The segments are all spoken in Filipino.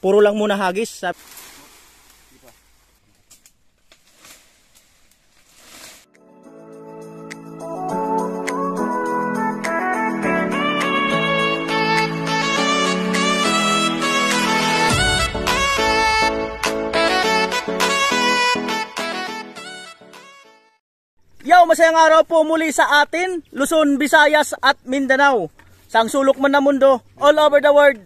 Puro lang muna hagis. Yo, masayang araw po muli sa atin, Luzon, Visayas at Mindanao. Sang sulok man na mundo, all over the world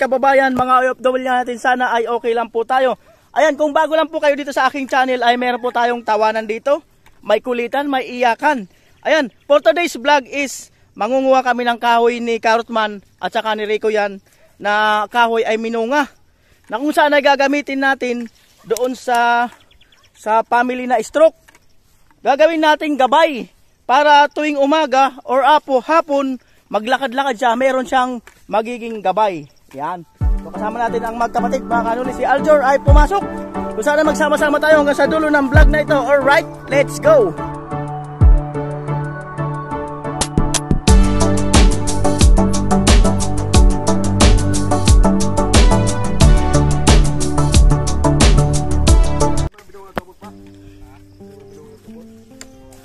kababayan, mga OFW natin, sana ay okay lang po tayo. Ayan, kung bago lang po kayo dito sa aking channel, ay meron po tayong tawanan dito. May kulitan, may iyakan. Ayan, for today's vlog is, mangunguha kami ng kahoy ni Carrotman at saka ni Rico yan, na kahoy ay minunga. Na kung saan ay gagamitin natin doon sa family na stroke. Gagawin nating gabay para tuwing umaga or hapon maglakad-lakad siya, meron siyang magiging gabay. Yan. So kasama natin ang magkapatid, mga kanuli. Si Aljor ay pumasok. So sana magsama-sama tayo hanggang sa dulo ng vlog na ito. Alright, let's go!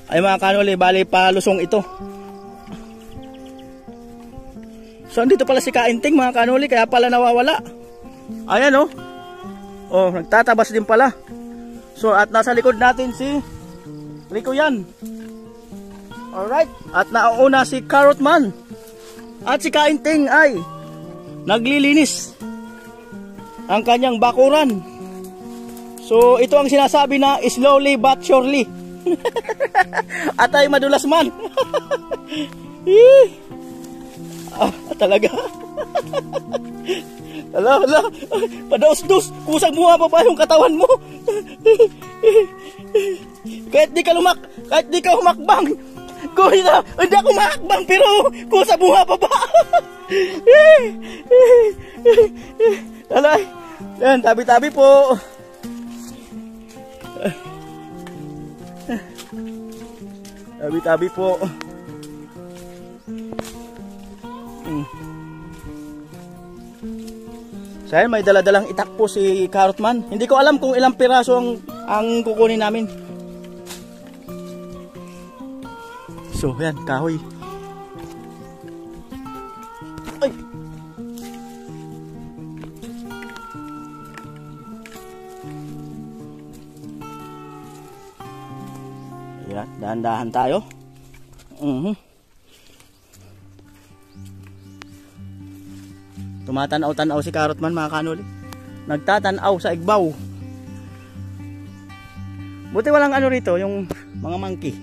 Ay mga kanuli, bali palusong ito. So andito pala si Kainting, mga kanuli, kaya pala nawawala. Ayan oh. Oh, nagtatabas din pala. So at nasa likod natin si Rico yan. Alright, at nauna si Carrotman. At si Kainting ay naglilinis ang kanyang bakuran. So ito ang sinasabi na slowly but surely. At ay madulas man. Talaga. Ala, padaos-dos, kusang buha pa ba yung katawan mo? Kahit di ka humakbang. Kuya, hindi ako makakbang pero kusa buha pa ba? Alay. Yan, tabi-tabi po. Tabi-tabi po. So ayan, may daladalang itak po si Carrotman. Hindi ko alam kung ilang piraso ang kukunin namin. So ayan, kahoy. Ay! Ayan, dahan-dahan tayo. Tumatanaw-tanaw si Carrotman, mga kanuli. Nagtatanaw sa igbaw. Buti walang ano rito, yung mga monkey.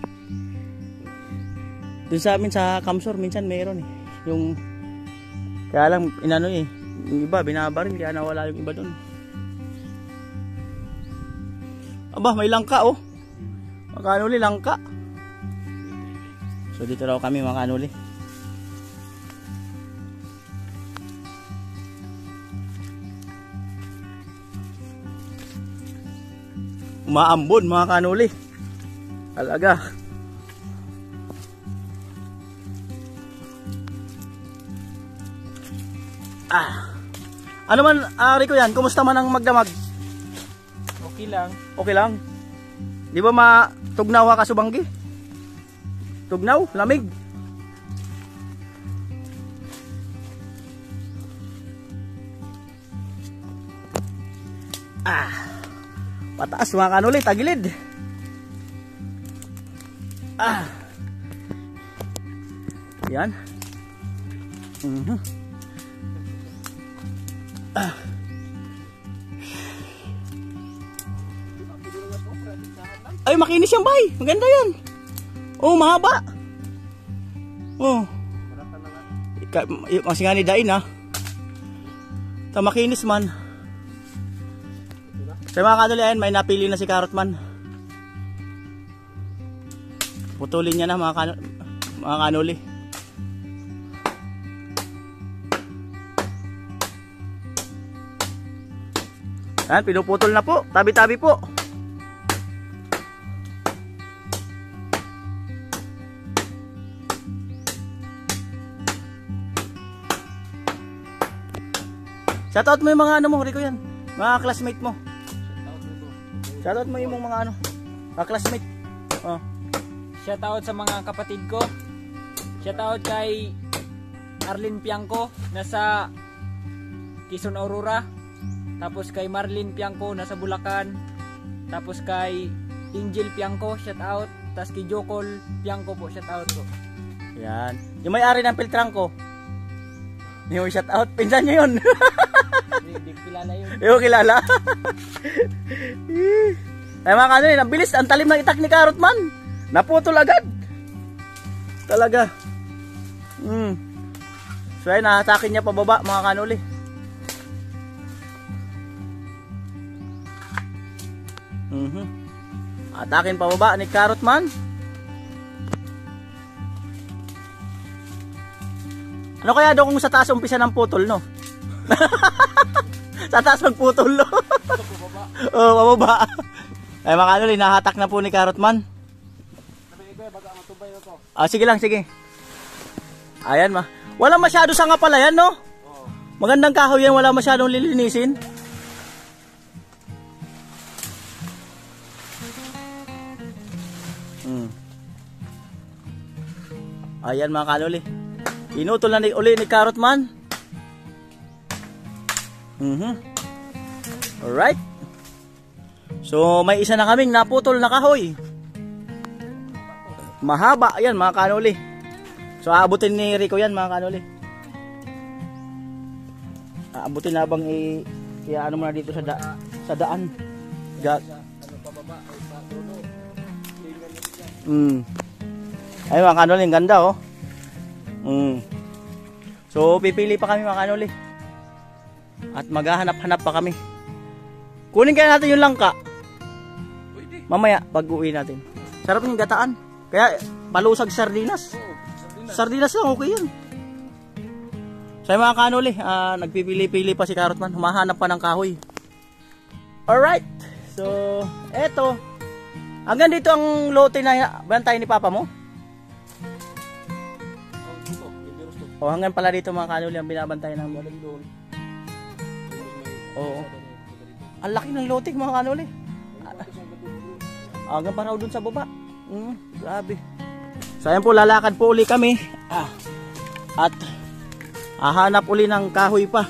Doon sa amin sa Kamsor, minsan mayroon eh. Yung, kaya lang, inano eh. Yung iba, binabaril, kaya nawala yung iba doon. Aba, may langka oh. Mga kanuli, langka. So dito raw kami, mga kanuli. Umaambon, mga kanuli. Talaga. Ano man, Rico yan, kumusta man ang magdamag? Okay lang. Okay lang. Di ba matugnaw ka subanggi? Tugnaw, lamig. Pataas, mga kanuli, tagilid. Yan. Ay, makinis yung bay. Maganda yan. Oh, mahaba. Oh. Masing nga ni Dain ha. Makinis man. Sa mga kanuli, ayan, may napili na si Carrotman. Putulin niya na, mga kanuli. Ayan, pinuputol na po. Tabi-tabi po. Shoutout mo yung mga ano mo, Rico yan. Mga classmate mo. Shoutout mo yung mga ano, mga classmate. Oh. Shoutout sa mga kapatid ko. Shoutout kay Arlene Piangco, nasa Quezon Aurora. Tapos kay Marlene Piangco, nasa Bulacan. Tapos kay Angel Piangco, shoutout. Tapos kay Jocol Piangco po, shoutout po. Yan. Yung may-ari ng Filtranco. Yung shoutout, pinsan nyo yun. Hindi kilala yun. Yung kilala. Ay mga kanuloy, ang bilis, ang talim ng itak ni Carrot Man. Naputol agad. Talaga. So ay nahatakin niya pababa mga kanuloy. Atakin pababa ni Carrot Man. Ano kaya daw kung sa taas umpisa ng putol, no? Sa taas magputol, no? Oo, pababa. Ay mga kanuloy, nahatak na po ni Carrot Man. Sige lang, sige. Ayan ma. Wala masyado sanga pala yan, no? Magandang kahoy yan, wala masyadong lilinisin. Ayan mga kanuli. Inutol na uli ni Carrot Man. Alright. So may isa na kaming naputol na kahoy. Mahaba yan mga kanuli. So aabutin ni Rico yan mga kanuli. Aabutin na bang ano muna dito sa daan. Ay mga kanuli, ang ganda oh. So pipili pa kami mga kanuli. At maghahanap-hanap pa kami. Kunin kaya natin yung langka. Mamaya pag uwi natin. Sarap yung gataan. Kaya palusag sardinas. Sardinas lang, okay yun. So mga kanuli, nagpipili-pili pa si Carrot Man. Humahanap pa ng kahoy. Alright. So eto. Hanggang dito ang lote na bantay ni Papa mo? O hanggang pala dito mga kanuli ang binabantay ng doon. Oo. Ang laki ng lote mga kanuli. Hanggang pa raw dun sa baba. Grabe. So ayan po, lalakad po uli kami. At hahanap uli ng kahoy pa.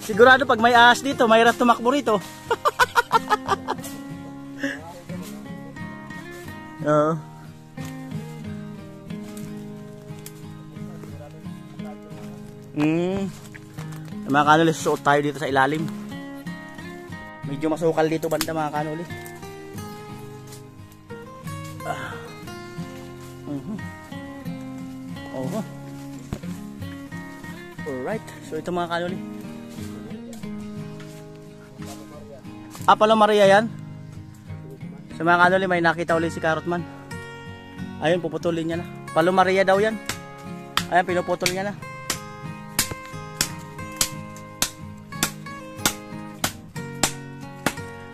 Sigurado pag may ahas dito, may rat tumakbo rito. Oo. Mga kanuli, suot tayo dito sa ilalim. Medyo masukal dito banda mga kanuli. Alright, so ito mga kanuli. Palo Maria yan. Sa mga kanuli, may nakita ulit si Carrot Man. Ayun, puputulin niya na. Palo Maria daw yan. Ayan, pinuputol niya na.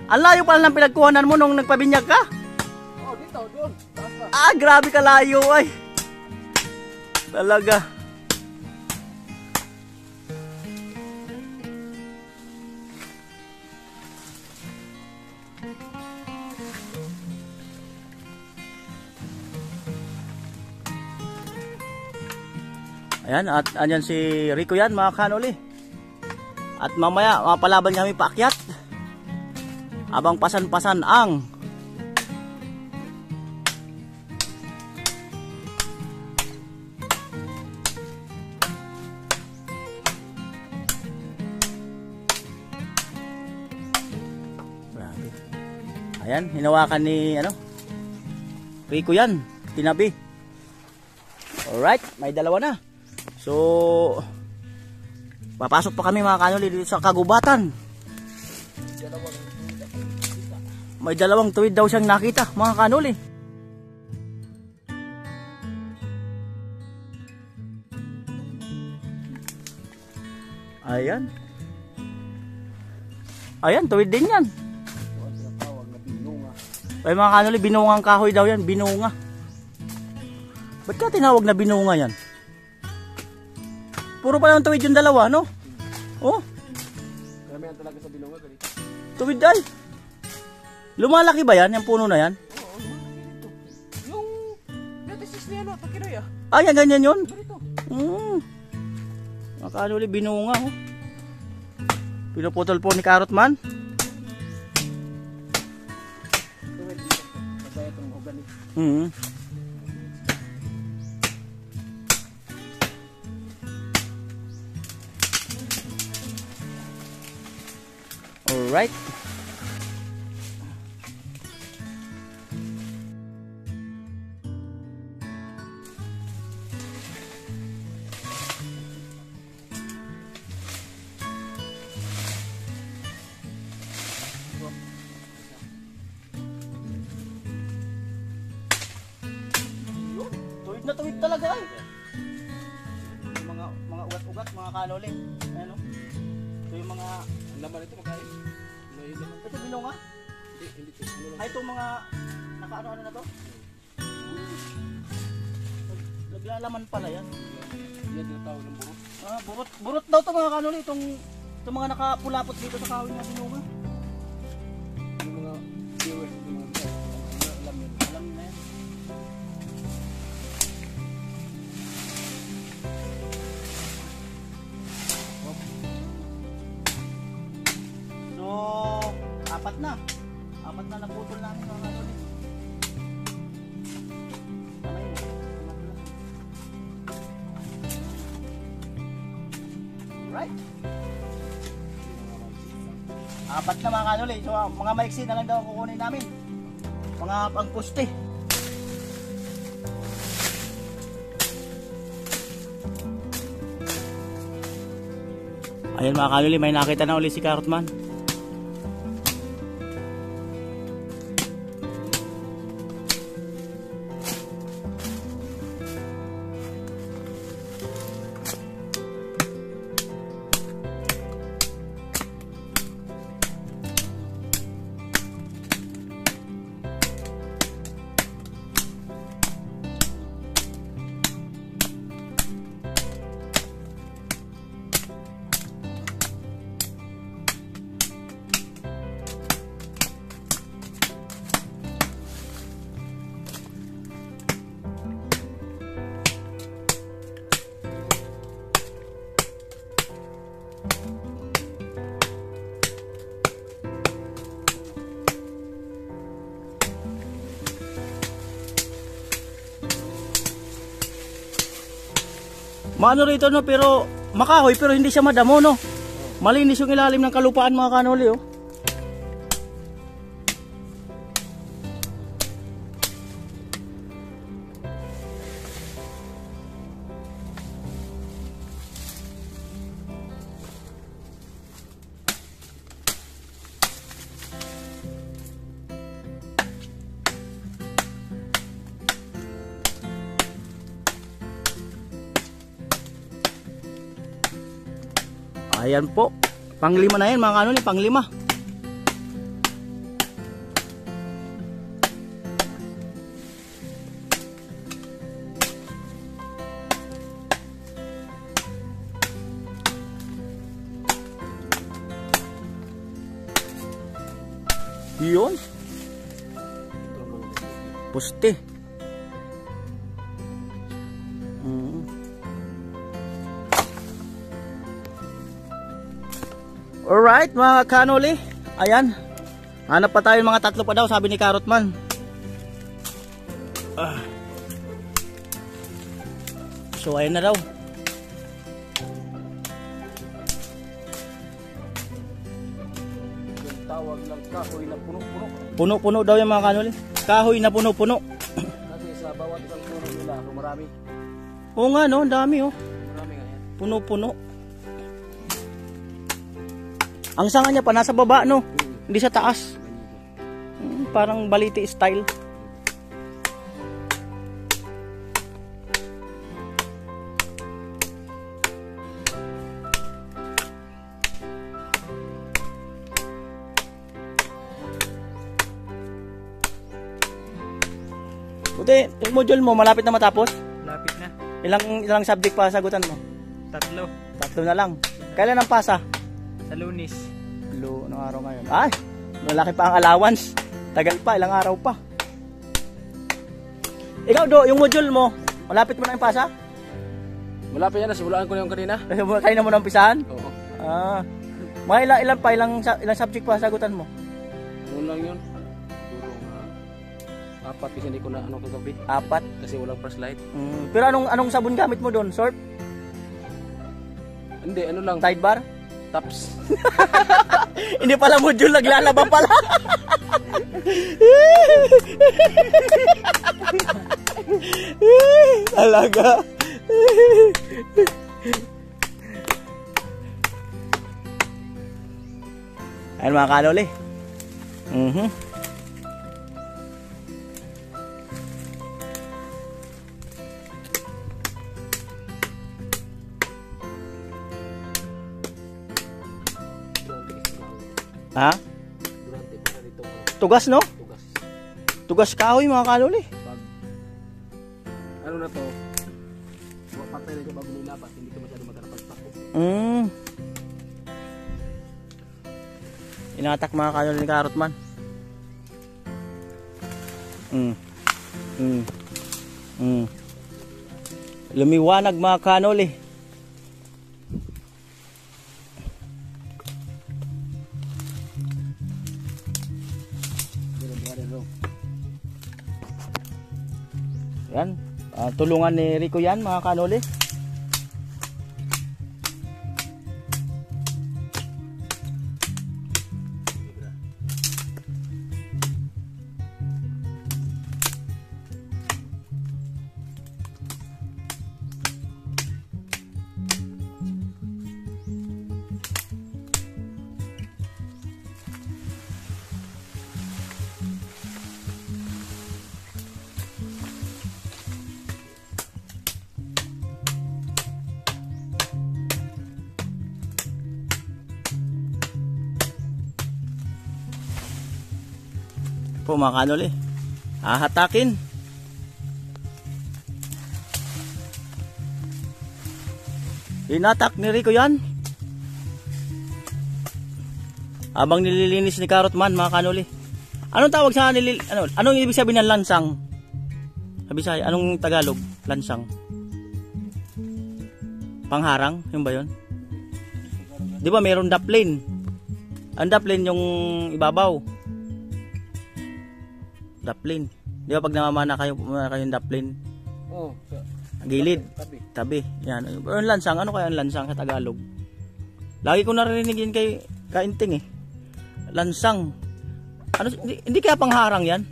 Ang layo pala ng pinagkuhanan mo nung nagpabinyag ka? Oh, dito, doon. Grabe ka layo ay. Talaga. Ayan, at andyan si Rico yan mga kanuli. At mamaya mapalaban kami paakyat. Abang pasan-pasan ang grabe. Ayan, hinawakan ni Rico yan, tinabi. Alright, may dalawa na. So papasok pa kami mga kanuli dito sa kagubatan. May dalawang tuwid daw siyang nakita mga kanuli. Ayan. Ayan, tuwid din yan. Ay mga kanoli, binungang kahoy daw yan. Binunga. Ba't ka tinawag na binunga yan? Puro pa lang tuwid yung dalawa, no? Oh. Karamihan talaga sa binunga ganito. Tuwid ay. Lumalaki ba yan? Yung puno na yan? Oo, lumalaki nito. Yung natisis na yan, pagkinoy ah. Ah, yan, ganyan yun? Ganito. Mga kanoli, binunga, oh. Pinuputol po ni Carrot Man. Tuwid dito. Masaya itong organic. Alright. Tuwid na tuwid talaga ay. Yung mga ugat-ugat, mga kanoli. Ano? Ito yung mga Ang laman ito magkain. May laman. ito binunga. Hindi ito. Ano lang. Ay itong mga nakaano-ano na to? Naglalaman pala yan. Yan tinatawag ng burot. Ah, burot daw to mga kanoli, itong mga nakapulapot dito sa kahoy na binunga. Yung mga viewers, yung mga alam yun. Alam na yan. So, apat na naputol namin mga kanoli. Kamay mo. Right? Apat na mga kanoli. So, mga maiksi na lang daw ang kukunin namin. Mga pangpuste. Ayan mga kanoli, may nakita na ulit si Carrot Man. Maano rito no, pero makahoy pero hindi siya madamo no. Malinis yung ilalim ng kalupaan mga kanoli oh. Ayan po. Panglima na yan mga kanoli, panglima. Yun. Puste. Alright mga kanoli. Ayan. Hanap pa tayo mga tatlo pa daw sabi ni Carrot Man. So ayan na daw. Yung tawag ng kahoy na puno-puno. Puno-puno daw yung mga kanoli. Kahoy na puno-puno. Kasi sa bawat isang puno nila, marami. Oo nga no, ang dami oh. Marami nga yan. Puno-puno. Ang sanga niya pa nasa baba no, hindi sa taas. Parang baliti style. Buti, yung module mo, malapit na matapos. Lapit na. Ilang subject pa sagutan mo? 3. 3 na lang. Kailan ang pasa? Sa Lunes. Anong araw ngayon? Ay, malaki pa ang allowance. Tagal pa, ilang araw pa. Ikaw do, yung module mo, malapit mo na yung pasa? Malapit yan, nasimulaan ko na yung kanina. Kaya na mo na umpisahan? Oo. Mga ilang subject pa sagutan mo? Noon lang yun. Siguro mga 4 kasi hindi ko na kagabi. 4? Kasi walang flashlight. Pero anong sabon gamit mo doon? Surf? Hindi, ano lang. Tide bar? Tops. Hindi pala module, naglalaba pala. Talaga. Ayan mga kaloli. Ha? Durante para dito. Tugas no? Tugas. Tugas kahoy mga kaloli. Pag ano na to, mapatay na ka bago nilapat, hindi ka masyado magkakapagpako. Inatak mga kaloli ni Karot man. Lumiwanag mga kanoli. Yan. Tulungan ni Rico yan mga kanoli. Po mga kanoli, hahatakin. Inatak ni Rico yan. Habang nililinis ni Karot man mga kanoli. Anong tawag sa anong ibig sabihin ng lansang? Sa Bisaya, anong Tagalog? Lansang. Pangharang, yun ba yun? Di ba mayroon daplin? Ang daplin yung ibabaw. Daplin. Di ba pag namamana kayong daplin? Oo. Gilid. Tabi. Yan. Yung lansang. Ano kaya ang lansang sa Tagalog? Lagi ko narinig yun kay Kainting eh. Lansang. Ano, hindi kaya pangharang yan?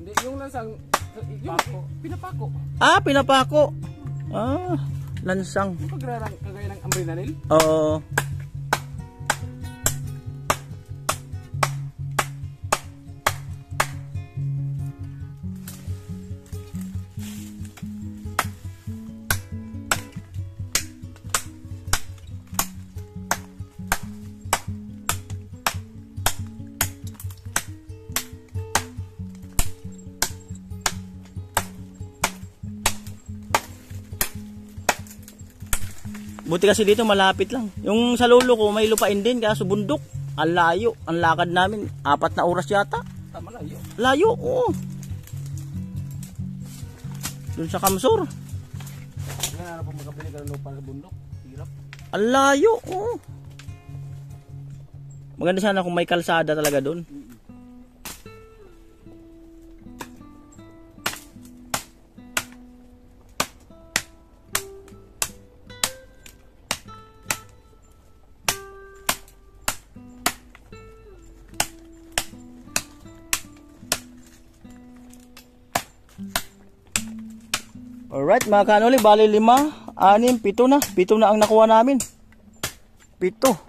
Hindi, yung lansang, yung pinapako. Pinapako. Lansang. Yung pagrarang kagaya ng ambrinanil? Oo. Buti kasi dito malapit lang. Yung sa lolo ko may lupain din kaso bundok. Ang layo. Ang lakad namin 4 na oras yata. Tama, layo. Layo, oo. Doon sa Kamsur. Ngayon ano pa magkabili ka ng lupa sa bundok? Hirap. Ang layo, oo. Maganda sana kung may kalsada talaga doon. Alright mga kanoli, bali 5, 6, 7 na. 7 na ang nakuha namin. 7.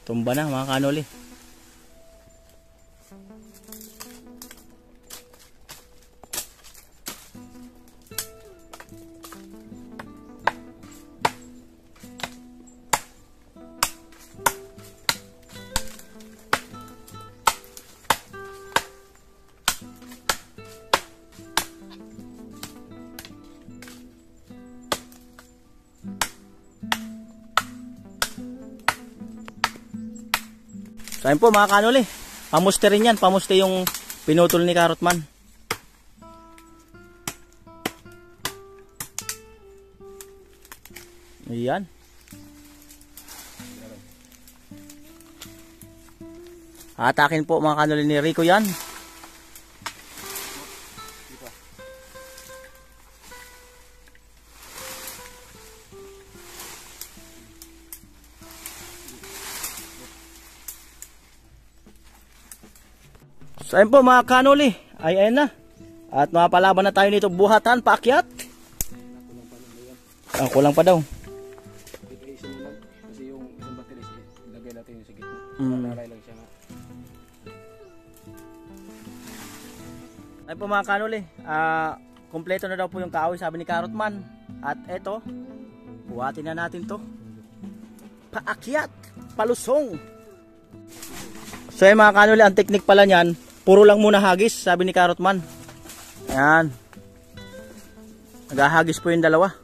Tumba na mga kanoli. So ayun po mga kanuli, pamuste rin yan, pamuste yung pinutol ni Karotman. Ayan. Atakin po mga kanuli ni Rico yan. So ayun po mga kanuli, ay ayun na. At mapalaban na tayo nito, buhatan, paakyat. Kulang pa daw. Isa mo lang. Kasi yung isang battery, ilagay natin yung sa gitna. Nalay lang siya nga. Ayun po mga kanuli, kompleto na daw po yung kahoy, sabi ni Karotman. At eto, buhatin na natin to. Paakyat, palusong. So ayun mga kanuli, ang teknik pala niyan, puro lang muna hagis, sabi ni Karotman. Ayan. Naghahagis po yung dalawa.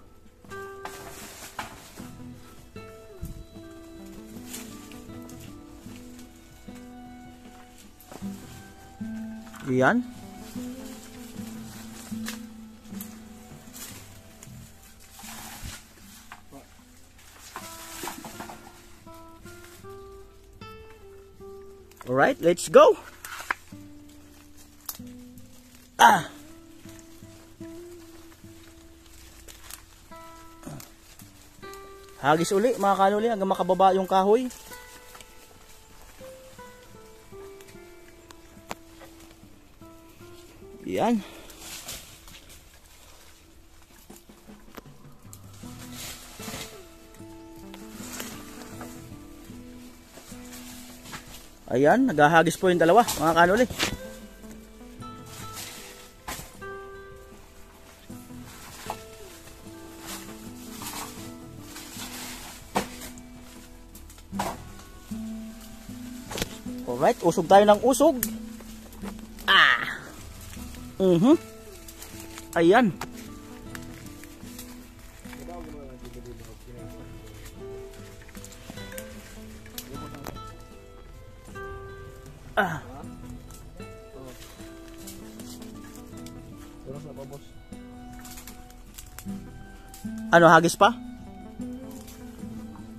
Ayan. Alright, let's go. Hagis uli mga kanuli hanggang makababa yung kahoy. Yan. Ayan, naghahagis po yung dalawa mga kanuli. Alright, usog tayo ng usog. Ayan. Ano, hagis pa?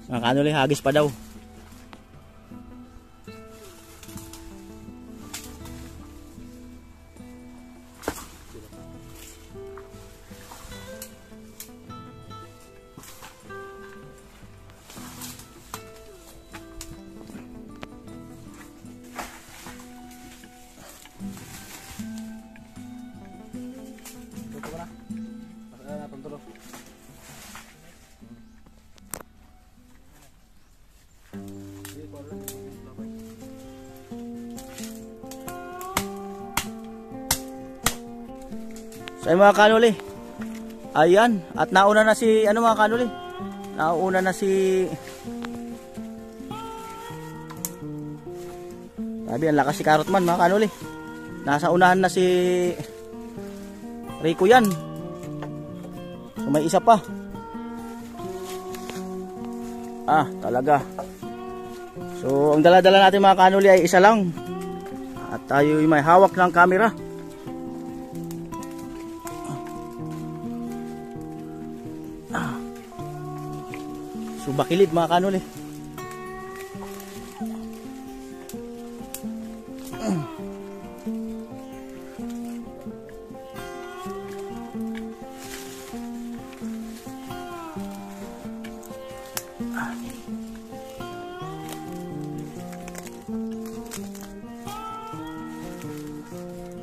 Mga kanuli, hagis pa daw. So ay mga kanuli, ayan, at nauna na si, ano mga kanuli, nauna na si, sabi ang lakas si Karotman mga kanuli, nasa unahan na si Rico yan. So may isa pa, talaga. So ang dala-dala natin mga kanuli ay isa lang, at tayo may hawak ng camera. So bakilid mga kanuli.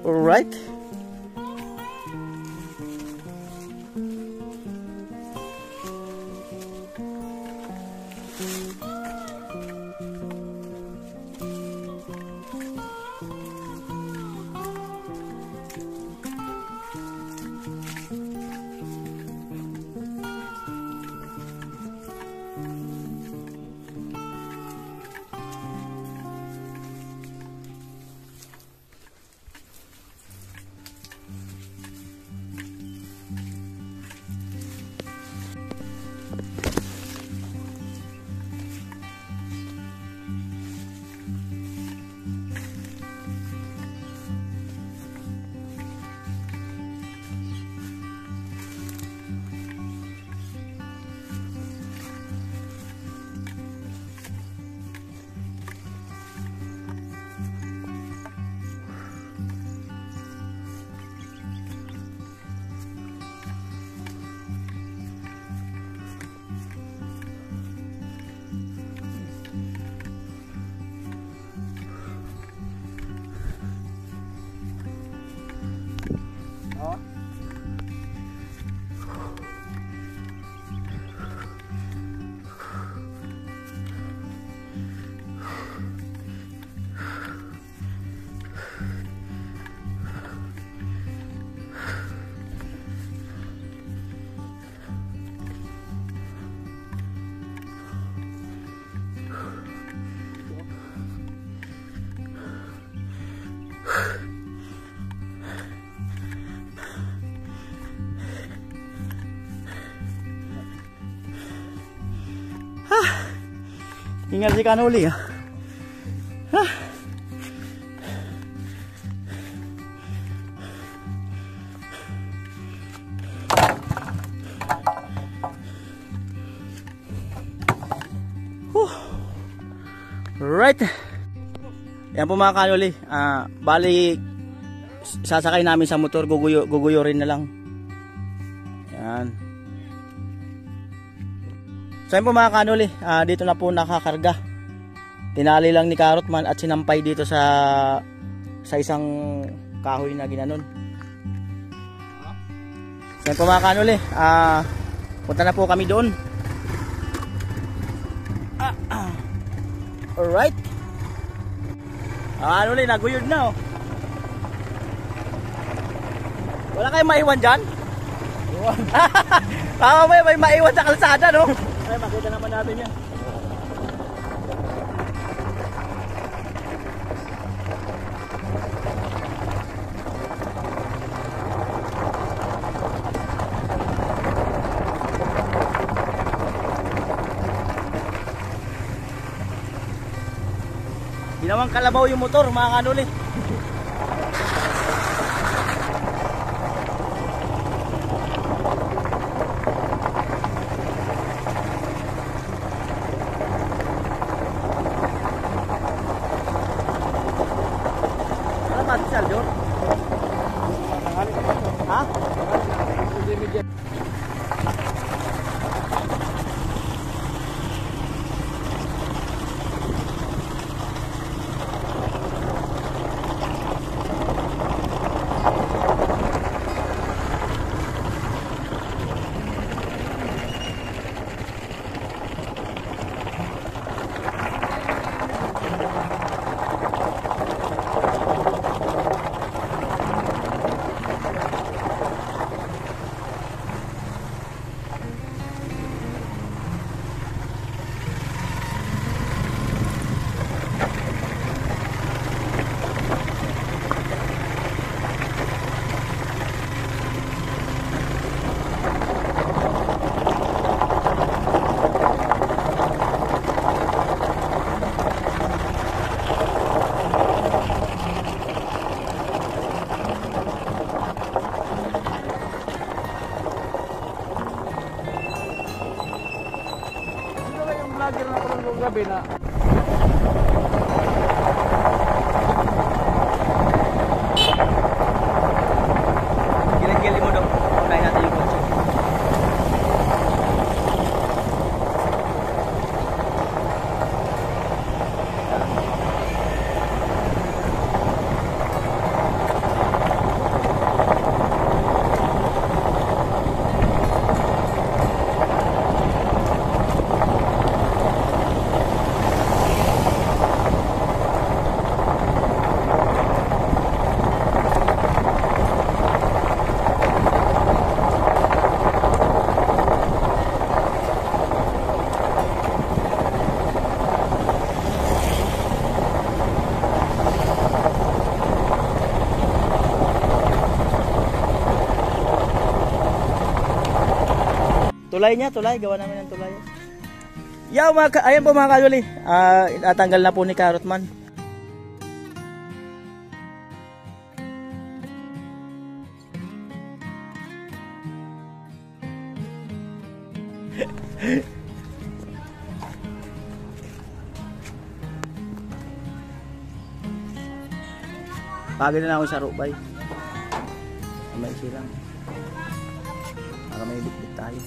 All right. Hingal si Kanuli. Right. Yan po mga Kanuli. Bali, sasakay namin sa motor. Guguyo rin na lang. Yan. So yan po mga Kanuli. Dito na po nakakarga. Tinali lang ni Carrotman at sinampay dito sa isang kahoy na ginanon. So yan po mga Kanuli. Punta na po kami doon. Alright. Kanuli, naguyod na oh. Wala kayong maiwan dyan? Iwan. May maiwan sa kalsada no? Ay, makita naman natin yan. Ginawang kalabaw yung motor mga Kanuli. Ano ba si Saldo? Ha? Vlogger na pala ng gabi na. Gilid-gilid mo daw. Unahin natin yung kotse. Tulay niya, tulay. Gawa namin ng tulay. Yaw, ayan po mga Kanuli. Natanggal na po ni Carrotman. Pagod na ako sa rupay. May silang. Para may bitbit tayo.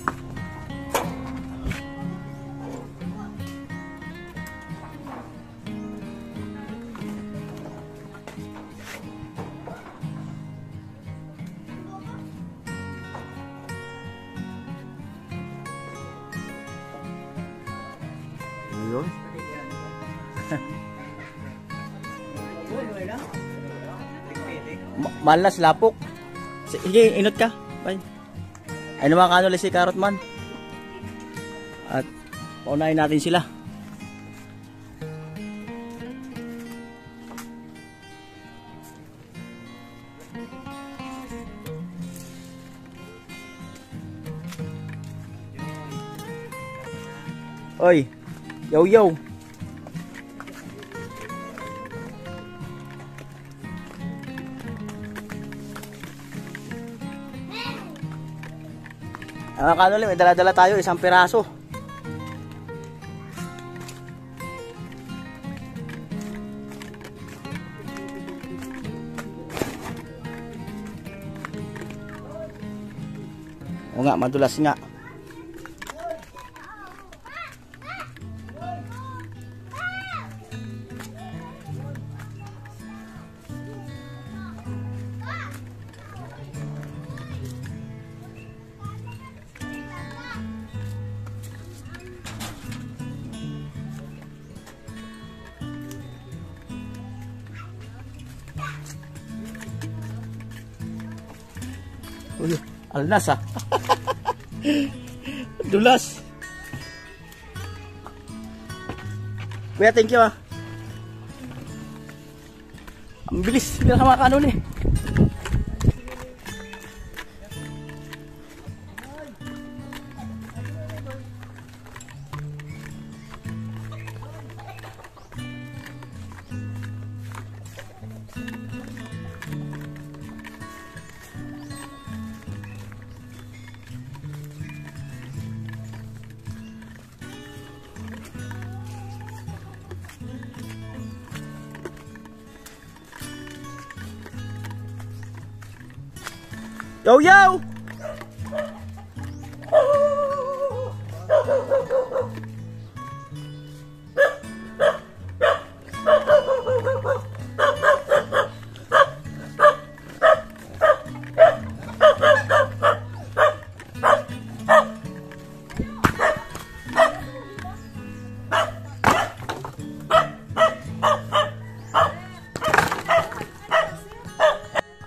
Yun. Malas lapok. Sige, inot ka. Bye. Ay naman Kanuli si Carrotman. At paunahin natin sila. Oy. Yo yo. Mga kanuli, may dala-dala tayo, isang piraso. O nga, madulas nga. Uy, alnas ah. Dulas. Kuya, thank you ah. Ang bilis nila mga kanuli. Yo yo!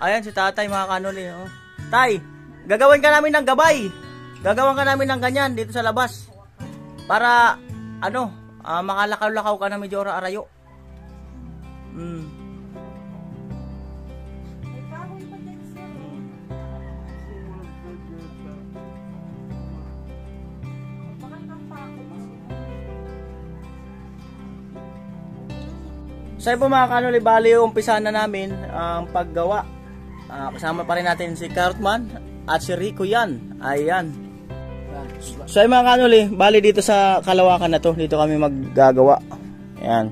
Ayan si tatay mga kanuli. Oh. Tay, gagawin ka namin ng gabay. Gagawan ka namin ng ganyan dito sa labas. Para, ano, makalakaw-lakaw ka na medyo arayo. So yun po mga kanuli, bali umpisa na namin ang paggawa. Kasama pa rin natin si Cartman at si Rico yan. Ayan. So yun mga kanuli, bali dito sa kalawakan na to, dito kami maggagawa. Ayan.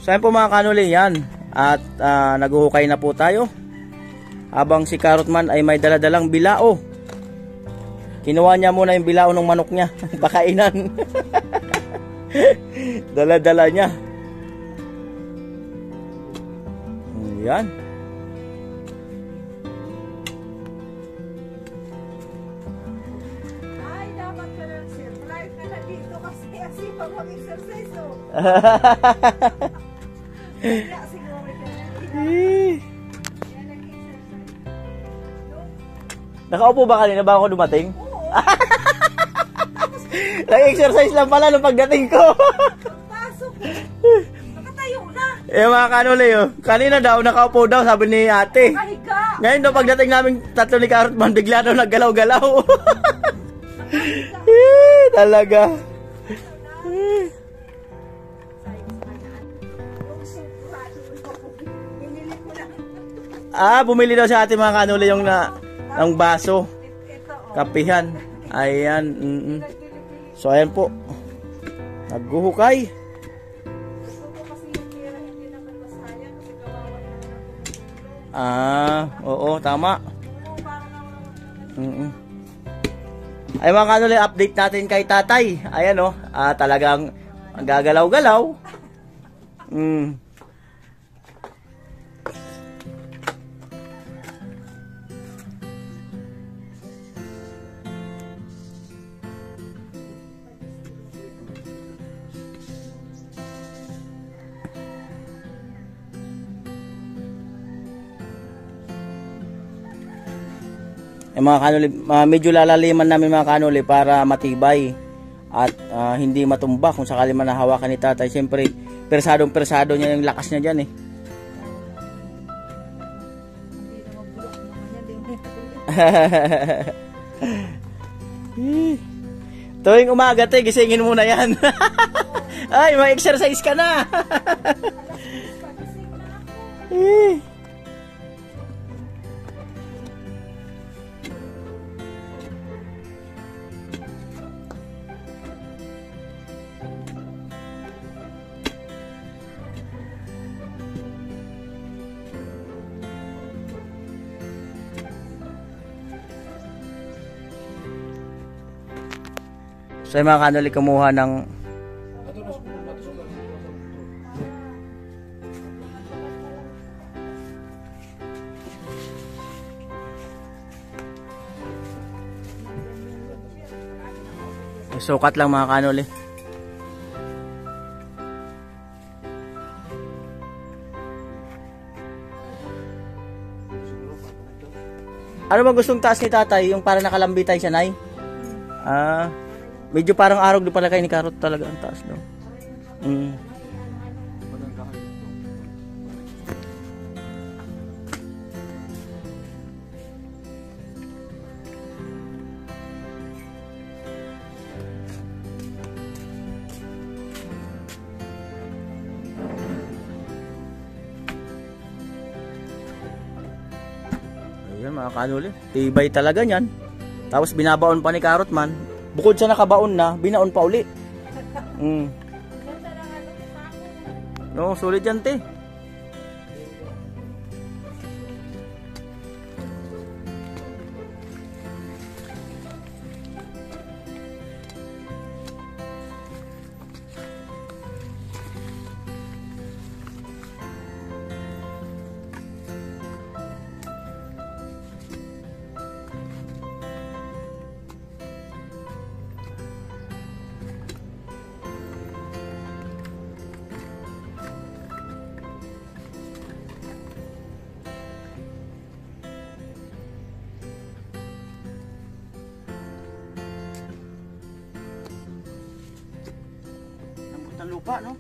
So yun po mga kanuli, yan. At naguhukay na po tayo. Habang si Cartman ay may daladalang bilao. Kinuha niya muna yung bilao ng manok niya. Pakainan. Dala-dala niya. Yan. Ay, dapat ka lang sir. Live ka na dito kasi asipag mag-exercise, oh. Kaya siguro ka na. Kaya nag-exercise. Nakaupo ba kanina ba ako dumating? Nag-exercise lang pala nung pagdating ko. Pagpasok ko. Nakatayo na. Eh mga kanuli, oh. Kanina daw nakaupo daw sabi ni ate. Nakahiga. Ngayon daw pagdating namin tatlo ni Cartman, bigla daw naggalaw-galaw. Talaga. Yung suprado. Binili ko Ah, na. bumili daw si ate mga kanuli yung ng baso. Ito, oh. Kapihan. Ayan. So ayan po. Naghuhukay. Gusto ko kasi yung pera hindi naman masayang kasi kawawa na lang. Ah, oo, tama. Oo, para naman. Ay mga kanuli, update natin kay tatay. Ayan oh, talagang gagalaw-galaw. Mga kanuli, medyo lalaliman namin mga kanuli para matibay at hindi matumba kung sakali man nahawakan ni tatay. Siyempre, persado niya yung lakas niya dyan eh. Tuwing umaga te, gisingin muna yan. Ay, may exercise ka na. So yung mga kanoli kumuha ng sukat lang mga kanoli. Ano ba gustong taas ni tatay? Yung para nakalambi tayo siya, Nay? Medyo parang arog doon pala kayo ni Karot talaga ang taas daw. Ayan mga kanuli, tibay talaga niyan. Tapos binabaon pa ni Karot man. Bukod sa nakabaon na, binaon pa uli. No, sulit yan te. Lambot ng lupa, no?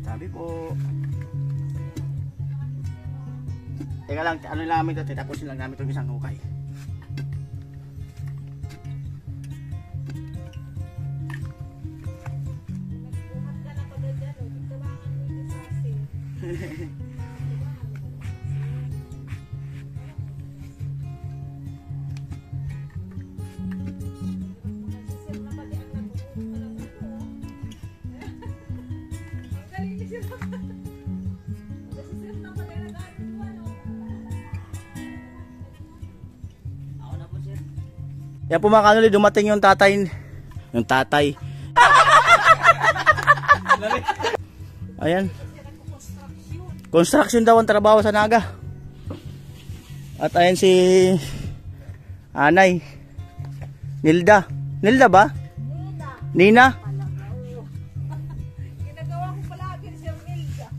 Sabi po. Teka lang, ano lang namin ito, tapusin lang namin itong isang hukay. Yan po mga kanuli, dumating yung tatay. Yung tatay. Ayan. Construction daw ang trabaho sa Naga. At ayan si Anay. Nilda. Nilda ba? Nina. Ginagawa ko palagi si Nilda.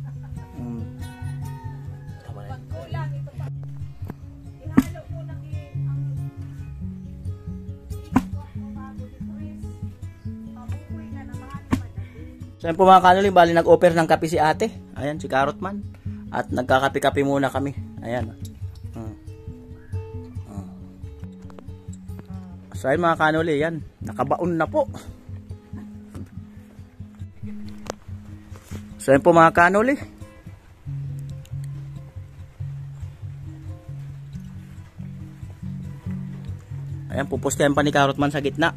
Pagkulang ito pa. Ihalo mo lang So yan po mga kanuli, bali nag-offer ng kape si ate. Ayan, si Karot man. At nagkakape-kape muna kami. Ayan. So ayun mga kanuli, yan. Nakabaon na po. So yan po mga kanuli. Ayan, pupustayan pa ni Karot man sa gitna.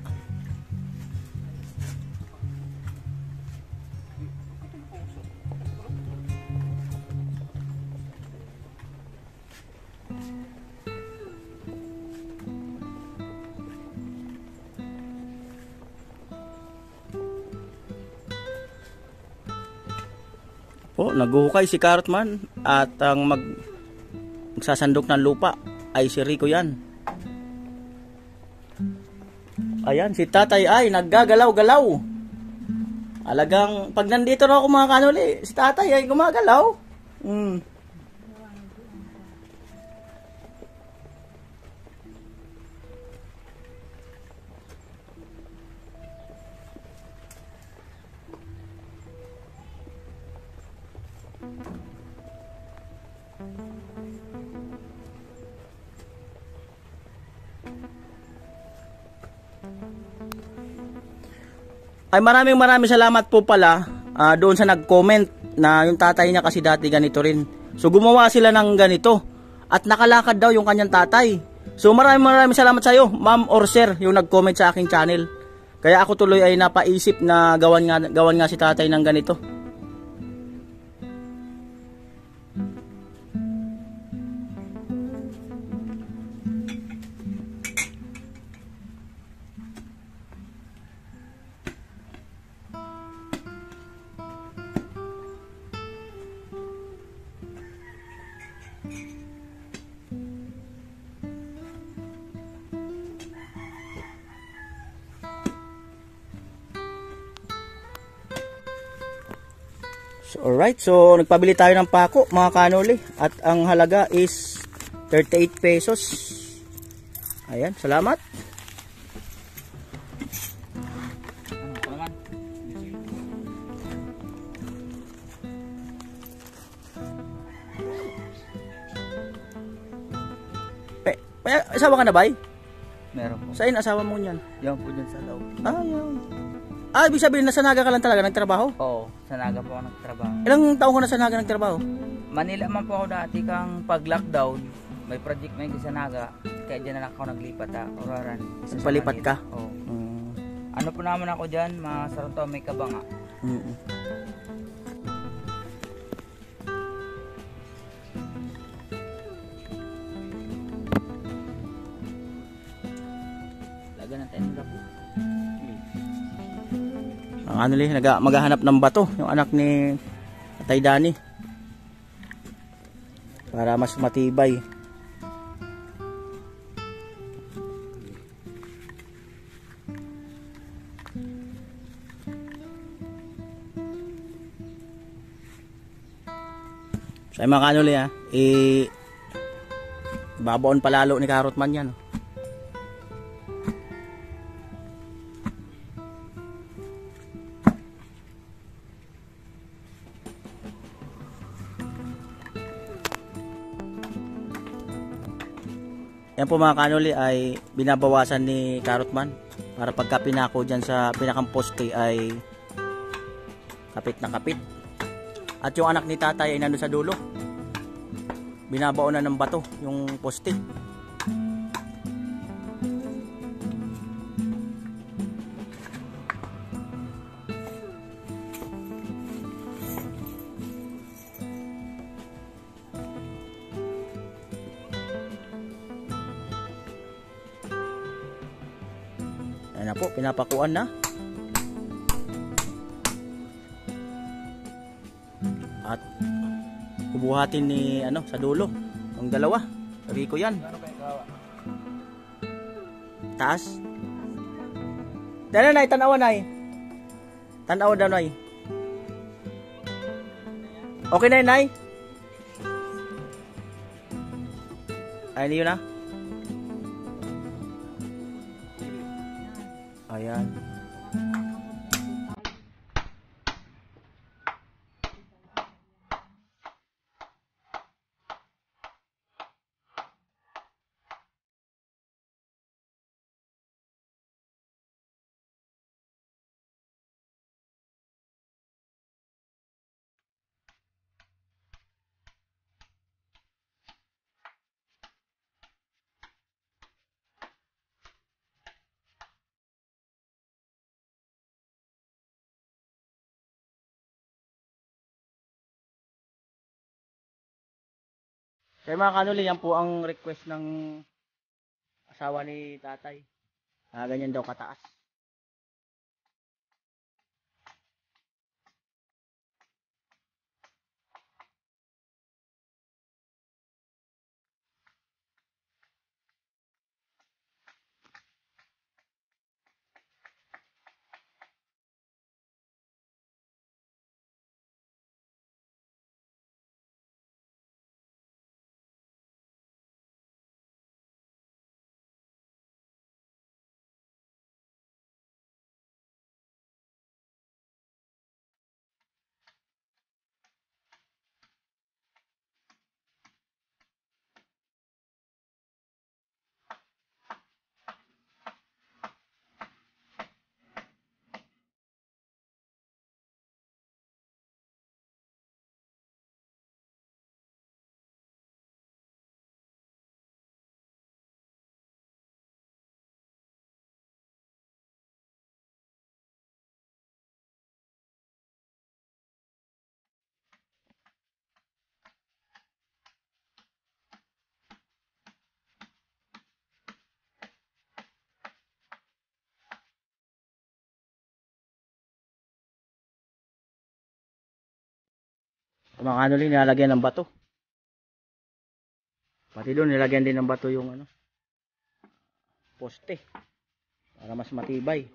Po, naghuhukay si Karot man at ang magsasandok ng lupa ay si Rico yan. Ayan, si tatay ay naggagalaw-galaw. Alagang, pag nandito na ako mga kanuli, si tatay ay gumagalaw. Mm. Ay maraming salamat po pala doon sa nag-comment na yung tatay niya kasi dati ganito rin. So gumawa sila ng ganito at nakalakad daw yung kanyang tatay. So maraming salamat sa iyo, ma'am or sir, yung nag-comment sa aking channel. Kaya ako tuloy ay napaisip na gawan nga si tatay ng ganito. So, alright, so nagpabili tayo ng pako mga kanuli at ang halaga is 38 pesos. Ayan, salamat. Asawa ka na ba? Meron po. Saan asawa mo niyan? Yan po dyan sa loob. Yan. Ibig sabihin nasa Naga ka lang talaga nagtrabaho? Oo, sa Naga po ako nagtrabaho. Ilang taon ka na sa Naga nagtrabaho? Manila man po ako dati kang pag-lockdown. May project may sa Naga. Kaya dyan na lang ako naglipat Oraran. Nagpalipat ka? Oo. Ano po naman ako dyan, mga saronto, may kabanga. Laga ng tenga po. Ang ano maghahanap ng bato yung anak ni Tatay Dani para mas matibay. So mga kanuli babaon palalo ni Karotman yan. Yan po mga kanuli ay binabawasan ni Karotman para pagka pinako dyan sa pinakang poste ay kapit na kapit. At yung anak ni tatay ay nandun sa dulo. Binabaon na ng bato yung poste. Ayan na po, pinapakuan na. At bubuhatin ni sa dulo ng dalawa. Sabi ko yan. Taas. Dala nay, tanawa nay. Tanawa daw nay. Okay na nay. Ay niyo na. Ayan. Kaya mga kanuli, yan po ang request ng asawa ni tatay. Ganyan daw kataas. Sa mga kanuli, nilalagyan ng bato. Pati doon, nilagyan din ng bato yung ano, poste. Para mas matibay.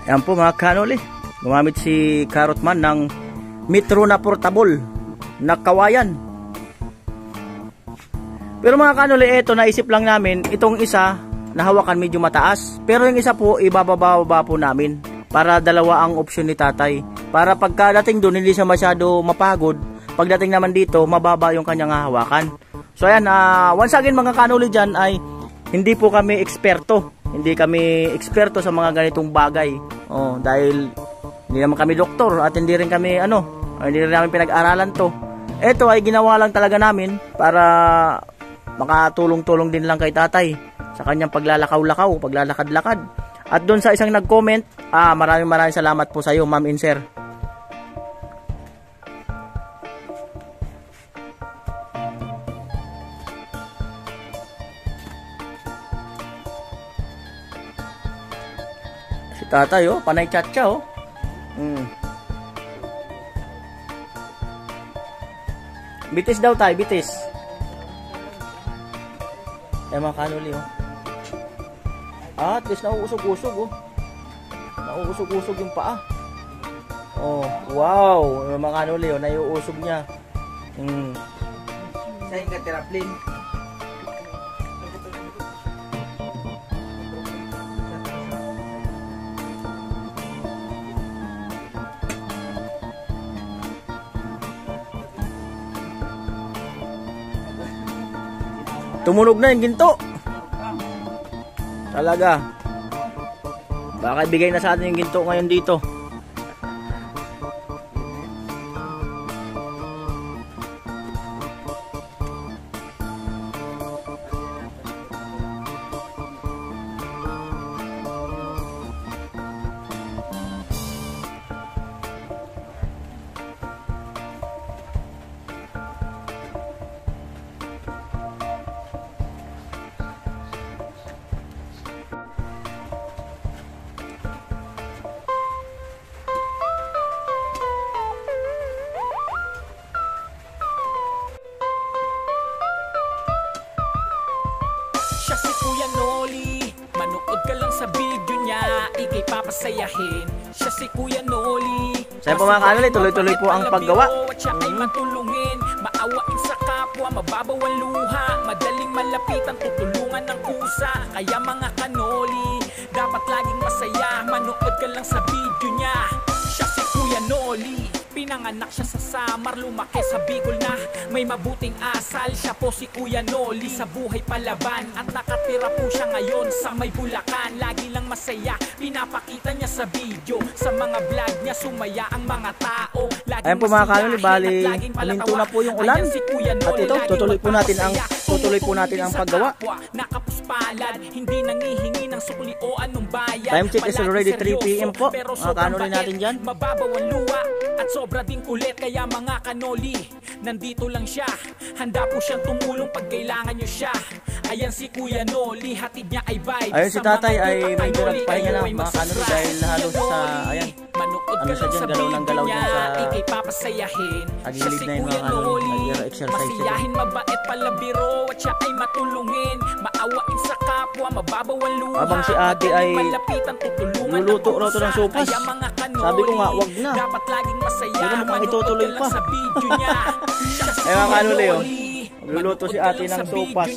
Ayan po mga kanuli, gumamit si Carrotman ng Metro na portable na kawayan. Pero mga kanuli, eto naisip lang namin, itong isa nahawakan medyo mataas, pero yung isa po ibababa po namin para dalawa ang opsyon ni tatay, para pagkadating doon hindi siya masyado mapagod, pagdating naman dito mababa yung kanyang hahawakan. So ayan, once again mga kanuli dyan ay hindi po kami eksperto. Hindi kami eksperto sa mga ganitong bagay. Dahil hindi naman kami doktor at hindi rin kami hindi rin namin pinag-aralan to. Ito ay ginawa lang talaga namin para makatulong-tulong din lang kay tatay sa kanyang paglalakaw-lakaw, paglalakad-lakad. At doon sa isang nag-comment, maraming salamat po sa iyo, Ma'am Inser. Si tatay panay chatcha Bitis daw tayo, bitis. Ay mga kanuli at least nauusog-usog nauusog-usog yung paa. Wow, mga kanuli naiuusog niya. Saan ka tiraplin? Tumunog na yung ginto. Talaga. Baka ibigay na sa atin yung ginto ngayon dito. Siya si Kuya Noli, manood ka lang sa video niya, ikay papasayahin. Siya si Kuya Noli. Sa po mga kanuli, tuloy-tuloy po ang paggawa. At siya ay matulungin, maawain sa kapwa, mababaw ang luha, madaling malapitan, tutulungan ng kusa. Kaya mga kanoli, dapat laging masaya, manood ka lang sa video niya. Siya si Kuya Noli. Pinanganak siya sa Samar, lumaki sa Bicol na may mabuting asal. Siya po si Kuya Noli, sa buhay palaban, at nakatira po siya ngayon sa may Bulacan. Lagi lang masaya, pinapakita niya sa video, sa mga vlog niya sumaya ang mga tao. Ayan po mga kanoli, bali huminto na po yung ulan. At ito, tutuloy po natin ang paggawa. Nakapuspalad, hindi nangihingi ng sukli o anong bayan. Time check is already 3 PM po. Mga kanoli natin dyan. Mababaw ang luwa at sobra ding kulit, kaya mga kanoli, nandito lang siya. Handa po siyang tumulong pag kailangan nyo siya. Ayan si Kuya Noli, hatid niya ay vibe. Ayun si tatay ay medyo nagpahinga na mga kanoli dahil halos sa ayan. Ano siya dyan, galaw ng galaw dyan sa papasayahin. agilid na yung mga kanoli. Nag-exercise siya. Masiyahin, mabait, palabiro, at siya ay matulungin. Maawain sa kapwa, mababaw ang luha. Habang si ate ay luluto raw to ng sopas. Sabi ko nga, wag na. Dapat laging masaya. Pero mukhang itutuloy pa. Sa video niya. Ay mga kanoli, oh. Luluto si ate ng sopas.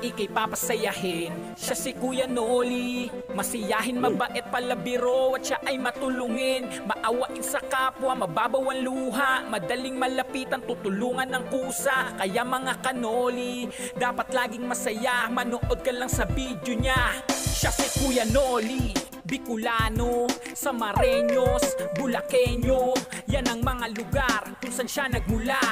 Ikay papasayahin. Siya si Kuya Noli, masiyahin, mabait, palabiro, at siya ay matulungin. Maawain sa kapwa, mababaw ang luha. Madaling malapitan, tutulungan ng kusa. Kaya mga kanoli, dapat laging masaya. Manood ka lang sa video niya. Siya si Kuya Noli, Bicolano, Samareños, Bulaqueño. Yan ang mga lugar kung saan siya nagmula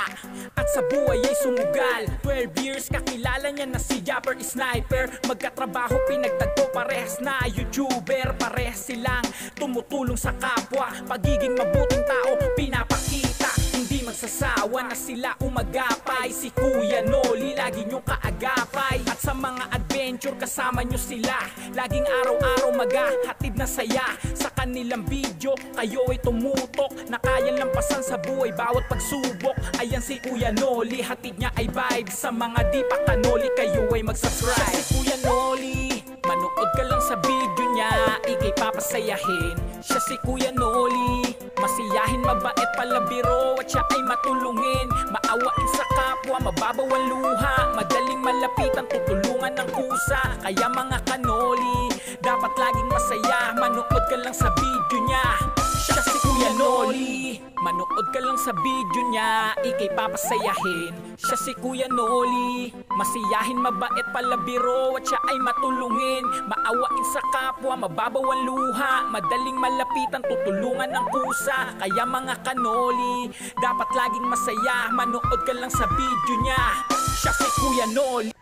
at sa buhay ay sumugal. 12 years kakilala niya na si Japper Sniper. Magkatrabaho, pinagtagpo, parehas na YouTuber. Parehas silang tumutulong sa kapwa. Pagiging mabuting tao pinapakita, hindi magsasawa na sila umagapay. Si Kuya Noli lagi nyo kaagapay, at sa mga adventure kasama nyo sila. Laging araw-araw maghahatid na saya. Sa kanilang video kayo ay tumutok, na kayang lampasan sa buhay bawat pagsubok. Ayan si Kuya Noli, hatid niya ay vibe. Sa mga di pa kanoli, kayo ay mag-subscribe. Si Kuya Noli, manood ka lang sa video niya, ikay papasayahin. Siya si Kuya Noli, masiyahin, mabait, palabiro, at siya ay matulungin. Maawain sa kapwa, mababaw ang luha. Madaling malapitan, tutulungan ng kusa. Kaya mga kanoli, dapat laging masaya. Manood ka lang sa video niya. Siya si Kuya Noli, manood ka lang sa video niya, ikay papasayahin. Siya si Kuya Noli, masiyahin, mabait, palabiro, at siya ay matulungin. Maawain sa kapwa, mababaw ang luha. Madaling malapitan, tutulungan ng kusa. Kaya mga kanoli, dapat laging masaya. Manood ka lang sa video niya. Siya si Kuya Noli.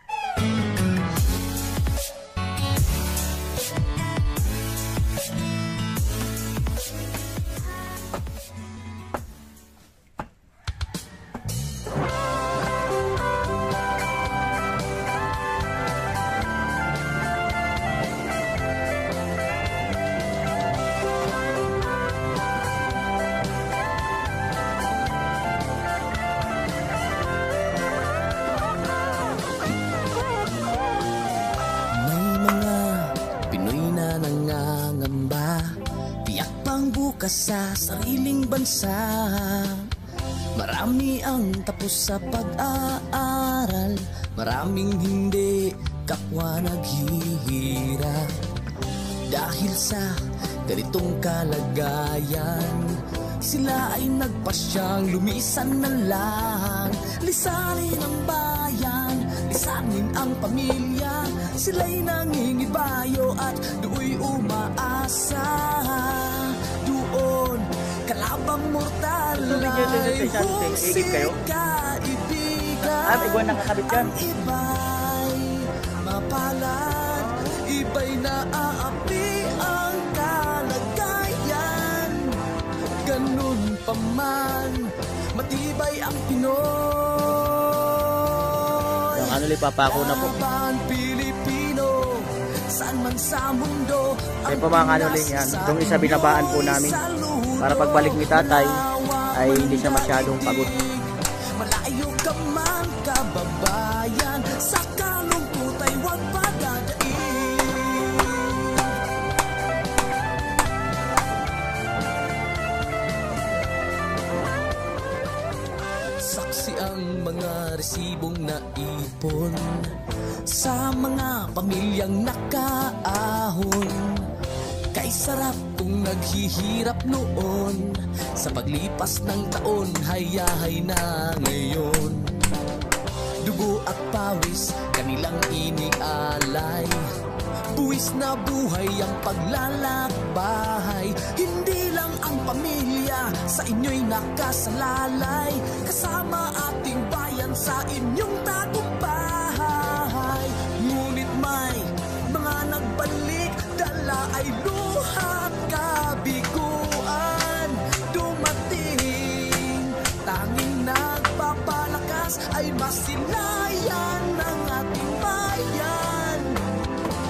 Sa sariling bansa, marami ang tapos sa pag-aaral, maraming hindi kapwa naghihirap. Dahil sa ganitong kalagayan, sila ay nagpasyang lumisan na lang. Lisanin ang bayan, lisanin ang pamilya. Sila'y nangingibayo at do'y umaasa. Doon, kalabang mortal ay husay kaibigan. Iguan nakakabit yan. Ang iba'y mapalad, iba'y naaapi ang kalagayan. Ganun pa man, matibay ang Pinoy. Ang ano papako na po. Pilipino, saan man sa mundo. Kaya po mga kanuli yan, itong isa binabaan po namin para pagbalik ni tatay ay hindi siya masyadong pagod. Malayo ka man kababayan, sa kalungkot ay huwag padadaig. Saksi ang mga resibong naipon sa mga pamilyang nakaahon. Kay sarap kung naghihirap noon. Sa paglipas ng taon, hayahay na ngayon. Dugo at pawis, kanilang inialay. Buwis na buhay ang paglalakbay. Hindi lang ang pamilya sa inyo'y nakasalalay. Kasama ating bayan sa inyong tagumpay. Ngunit may mga nagbalik, dala ay luha at kabiguan. Dumating, tanging nagpapalakas ay masilayan ng ating bayan.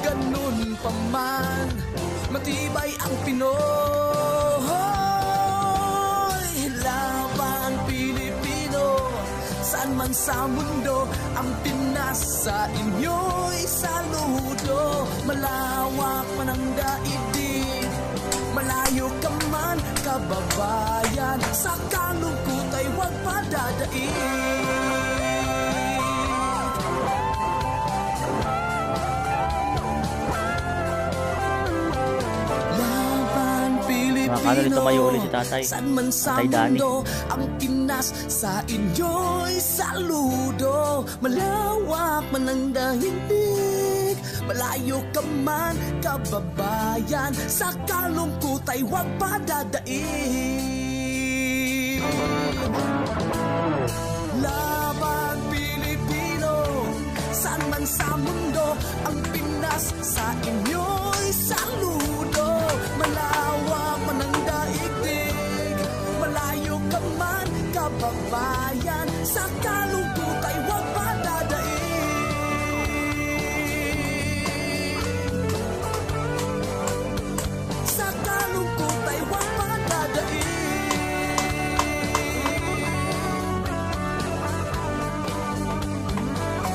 Ganun pa man, matibay ang Pinoy. Laban Pilipino, saan man sa mundo, ang Pinas sa inyo'y saludo. Malawak man ang daigdig, malayo ka man kababayan, sa kalungkot ay huwag padadaig. Ano tumayo ulit si tatay. Saan man sa Tatay Dani. mundo, ang Pinas sa inyo'y saludo. Malawak man ang daigdig, malayo ka man kababayan, sa kalungkot ay huwag padadaig. Laban Pilipino, saan man sa mundo, ang Pinas sa inyo'y saludo. Malawak man ang daigdig, malayo ka man kababayan, sa kalungkot ay huwag padadaig. Sa kalungkot ay huwag padadaig.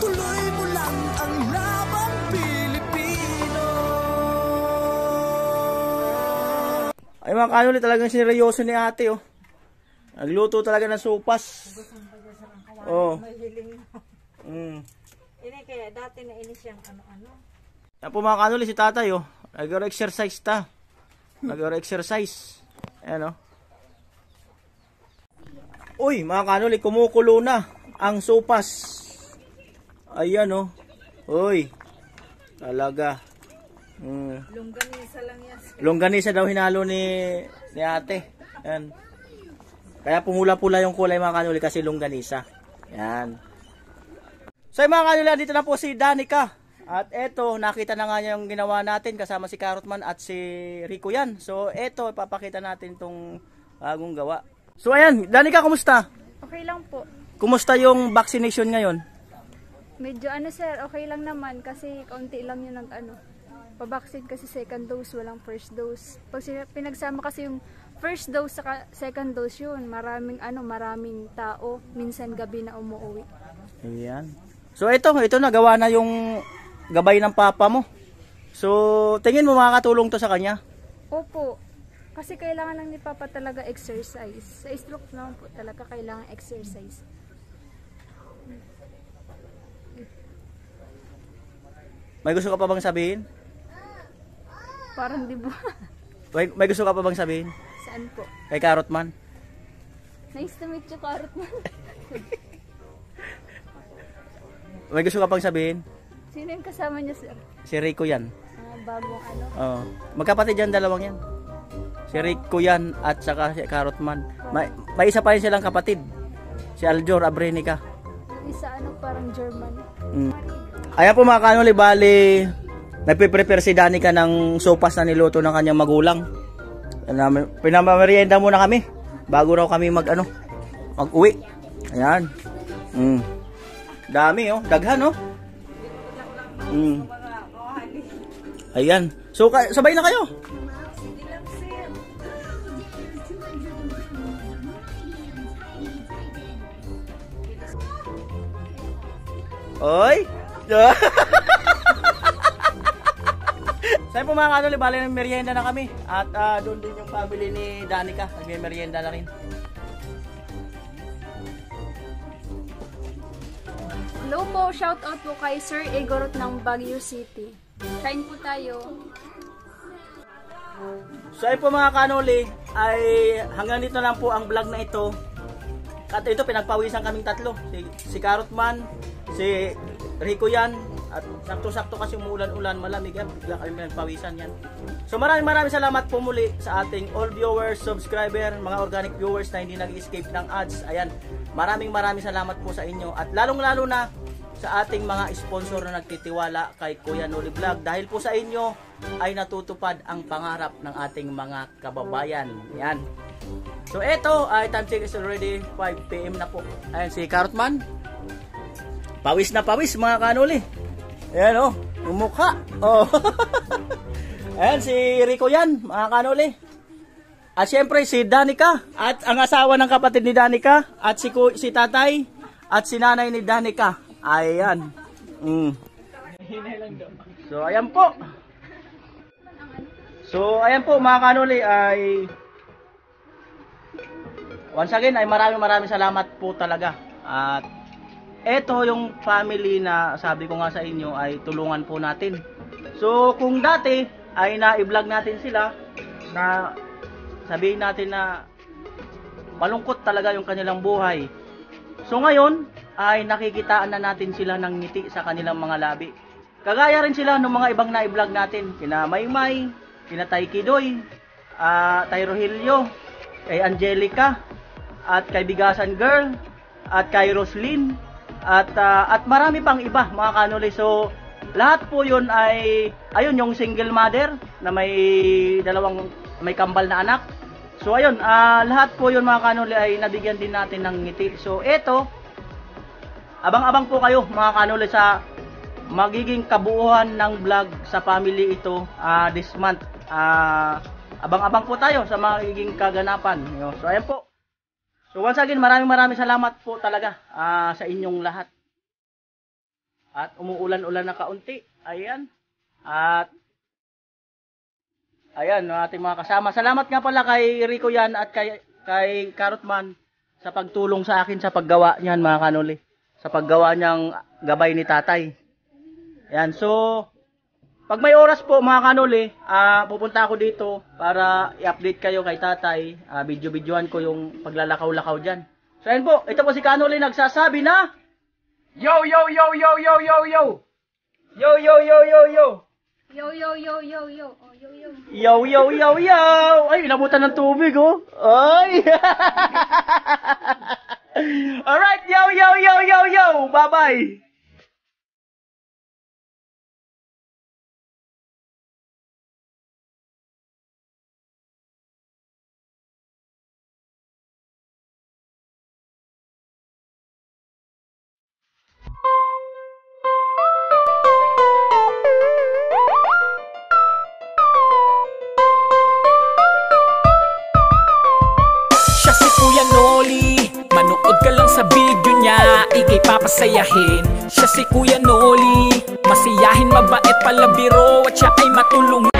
Tuloy mo lang ang laban Pilipino. Ay mga kanuli, talagang sineryoso ni ate, oh. Nagluto talaga ng sopas. Oh. Ini kaya dati na ini siyang ano-ano. Yan po mga kanuli, si tatay, oh. Nag-exercise ta. Nag-exercise. Ayan, oh. Uy, mga kanuli, kumukulo na ang sopas. Ayan, oh. Uy. Talaga. Longganisa lang yan. Longganisa daw hinalo ni ate. Ayan. Kaya pumula-pula yung kulay mga kanuli kasi longganisa. Ayan. So mga kanuli, dito na po si Danica. At eto, nakita na nga niya yung ginawa natin kasama si Carrotman at si Rico yan. So eto, ipapakita natin tong bagong gawa. So ayan, Danica, kumusta? Okay lang po. Kumusta yung vaccination ngayon? Medyo sir, okay lang naman kasi kaunti lang yun pabaksin kasi second dose, walang first dose. Pag pinagsama kasi yung first dose sa second dose yun, maraming tao, minsan gabi na umuwi. Ayan. So ito nagawa na yung gabay ng papa mo. So tingin mo makakatulong to sa kanya? Opo. Kasi kailangan lang ni papa talaga exercise. Sa stroke naman po talaga kailangan exercise. May gusto ka pa bang sabihin? Parang di ba? May gusto ka pa bang sabihin? Saan po? Kay Carrotman? Nice to meet you, Carrotman. May gusto ka pang sabihin? Sino yung kasama niya, sir? Si Rico yan. Bagong Oo. Magkapatid yan, dalawang yan. Si Rico yan at saka si Carrotman. May isa pa rin silang kapatid. Si Aljor Abrenica. Isa parang German. Ayan po mga kanuli, bali nagpe-prepare si Danica ng sopas na niluto ng kanyang magulang. Pinamamerienda muna kami bago raw kami mag-uwi. Ayan. Dami, oh, daghan, oh. Ayan. So sabay na kayo. Oy. Sa'yo po mga kanuli, bali ng merienda na kami. At doon din yung family ni Danica, nagme-merienda na rin. Hello po, shout out po kay Sir Egorot ng Baguio City. Kain po tayo. So ayun po mga kanoli, ay hanggang dito lang po ang vlog na ito. At ito pinagpawisan kaming tatlo, si Carrotman, si Rico yan, at sakto-sakto kasi umuulan-ulan, malamig yan, bigla kami pinagpawisan yan. So maraming salamat po muli sa ating all viewers, subscriber, mga organic viewers na hindi nag-escape ng ads. Ayan, maraming salamat po sa inyo, at lalong-lalo na sa ating mga sponsor na nagtitiwala kay Kuya Noli Vlog. Dahil po sa inyo ay natutupad ang pangarap ng ating mga kababayan. Yan. So eto, ay time check is already 5 PM na po. Ayan si Carrotman. Pawis na pawis mga kanoli. Ayan oh, yung mukha. Oh. Ayan si Rico yan mga kanoli. At syempre si Danica at ang asawa ng kapatid ni Danica at si tatay at si nanay ni Danica. Ayan. So ayan po. So ayan po mga kanoli, ay once again ay maraming salamat po talaga. At eto yung family na sabi ko nga sa inyo ay tulungan po natin. So kung dati ay na-i-vlog natin sila na sabihin natin na malungkot talaga yung kanilang buhay. So ngayon ay nakikitaan na natin sila ng ngiti sa kanilang mga labi. Kagaya rin sila ng mga ibang na-i-vlog natin, kina Maymay, kina Tay Kidoy, Tay Rogelio, kay Angelica, at kay Bigasan Girl, at kay Roslyn, at marami pang iba mga kanoli. So lahat po yun ay ayun yung single mother na may kambal na anak. So ayun, lahat po yun mga kanoli ay nabigyan din natin ng ngiti. So eto, abang-abang po kayo mga kanoli sa magiging kabuuan ng vlog sa family ito this month. Abang-abang po tayo sa magiging kaganapan. So ayan po. So once again, maraming salamat po talaga sa inyong lahat. At umuulan-ulan na kaunti. Ayan. At ayan, ating mga kasama. Salamat nga pala kay Rico yan at kay Carrotman sa pagtulong sa akin sa paggawa niyan mga kanoli. Sa paggawa niyang gabay ni tatay. Ayan, so pag may oras po mga kanoli, pupunta ako dito para i-update kayo kay tatay. Video-videoan ko yung paglalakaw-lakaw dyan. So ayan po, ito po si Kanoli nagsasabi na yo yo yo yo yo yo yo yo yo yo yo yo Yo, yo, yo, yo, yo. Oh, yo, yo. yo yo yo yo. Ay, inabutan ng tubig oh. Ay. Alright, yo yo yo yo yo. Bye-bye. Kuya Noli, manood ka lang sa video niya, ikay papasayahin. Siya si Kuya Noli, masiyahin, mabait, palabiro, at siya ay matulungin.